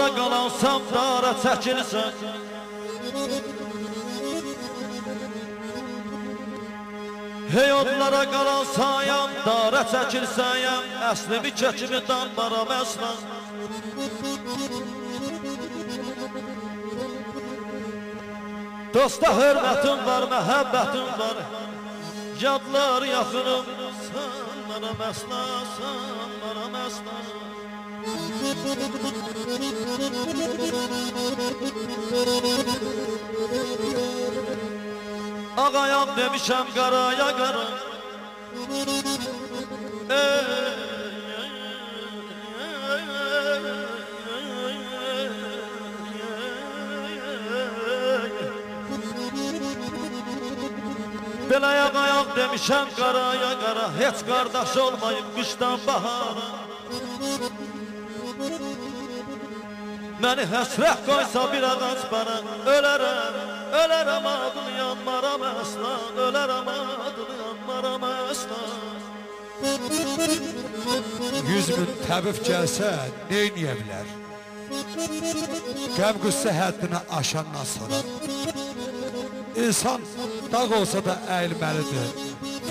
Yollara qalansam dara çəkilsən. Hey yollara qalansayam dara çəkilsəyəm. Əslimi kəkimi dambaram əslan. Dosta hörmətim var, məhəbbətim var. Yadlar yaxınım, sən mənə məslan, sən mənə məslan. Ağayam demişəm qaraya qara. Belə ayaq demişəm qaraya qara. Heç qardaş olmayıb qışdan bahara. Məni həsrət qoysa bir ağac bana. Ölərəm, ölərəm adını yanmaram əslan. Ölərəm adını yanmaram əslan. 100 min təbib gəlsə neyniyə bilər? Qəm qüssə həddini aşandan sonra İnsan dağ olsa da əyilməlidir.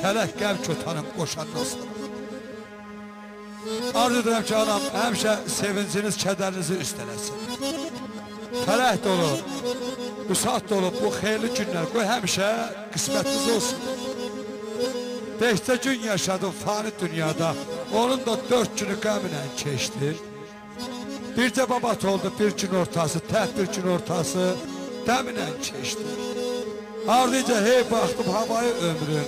Fələk qəm kötanım qoşandan sonra. Arzu edirəm ki, anam həmişə sevinciniz, kədərinizi üstələsin. Fələk dolu, üsat dolu bu xeyirli günlər qoy həmişə qismətiniz olsun. 5 gün yaşadım fani dünyada, onun da 4 günü qəmlə keçdi. Bircə babat oldu bir gün ortası, tək bir gün ortası dəmlə keçdi. Ardınca hey baxdım havayı ömrün.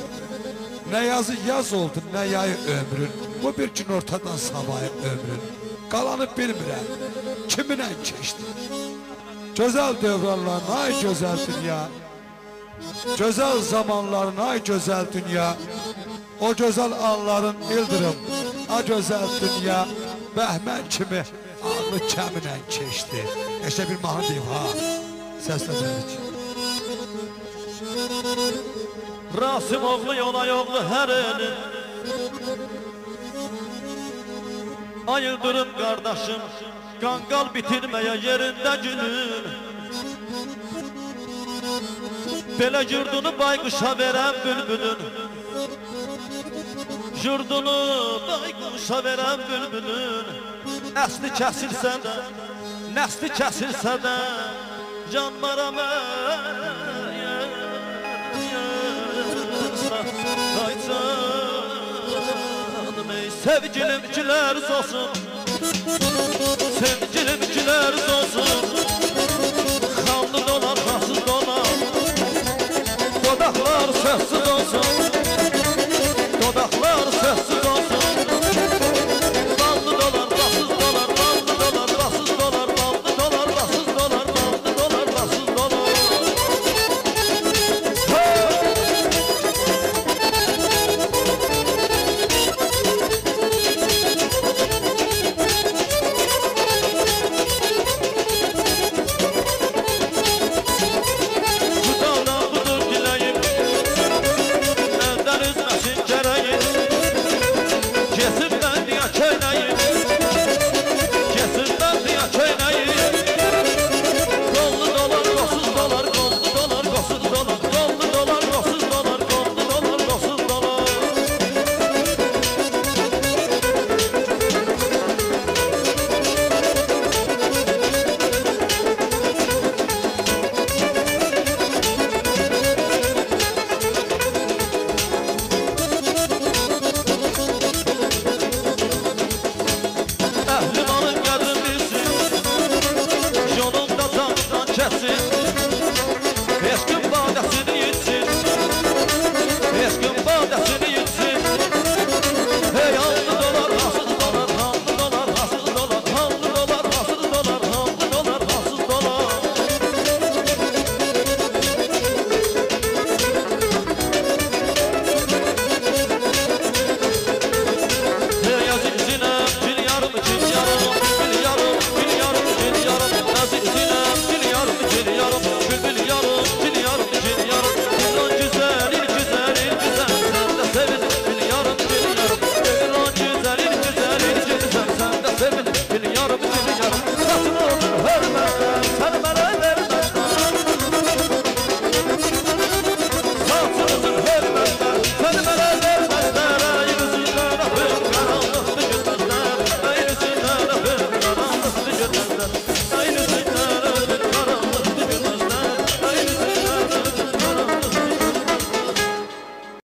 Nə yazı yaz oldu, nə yayı ömrün. Bu bir gün ortadan savayı ömrün. Qalanı bilmirəm, kiminlə keçdi. Gözəl dövranların, ay gözəl dünya. Gözəl zamanların, ay gözəl dünya. O gözəl anların ildırım, ay gözəl dünya. Bəhmən kimi ağlı kəminlə keçdi. Eşə bir mahnı deyim ha, səslənərik. Rasim oğlu yola yollu hər elin. Ayıldırım qardaşım, qanqal bitirməyə yerində günün. Belə yurdunu bayquşa verən bülbülün. Yurdunu bayquşa verən bülbülün. Əsli kəsilsə də, nəsli kəsilsə də yanmaram qaycanım ey sevgilimkiler olsun. Sevgilimkiler olsun. Kanlı dolar, rahatsız dolar. Dodaklar sessiz olsun. Dodaklar sessiz olsun. Kanlı dolar, rahatsız dolar. Kanlı dolar, rahatsız dolar. Kanlı dolar, rahatsız dolar. Kanlı dolar, rahatsız dolar. hörü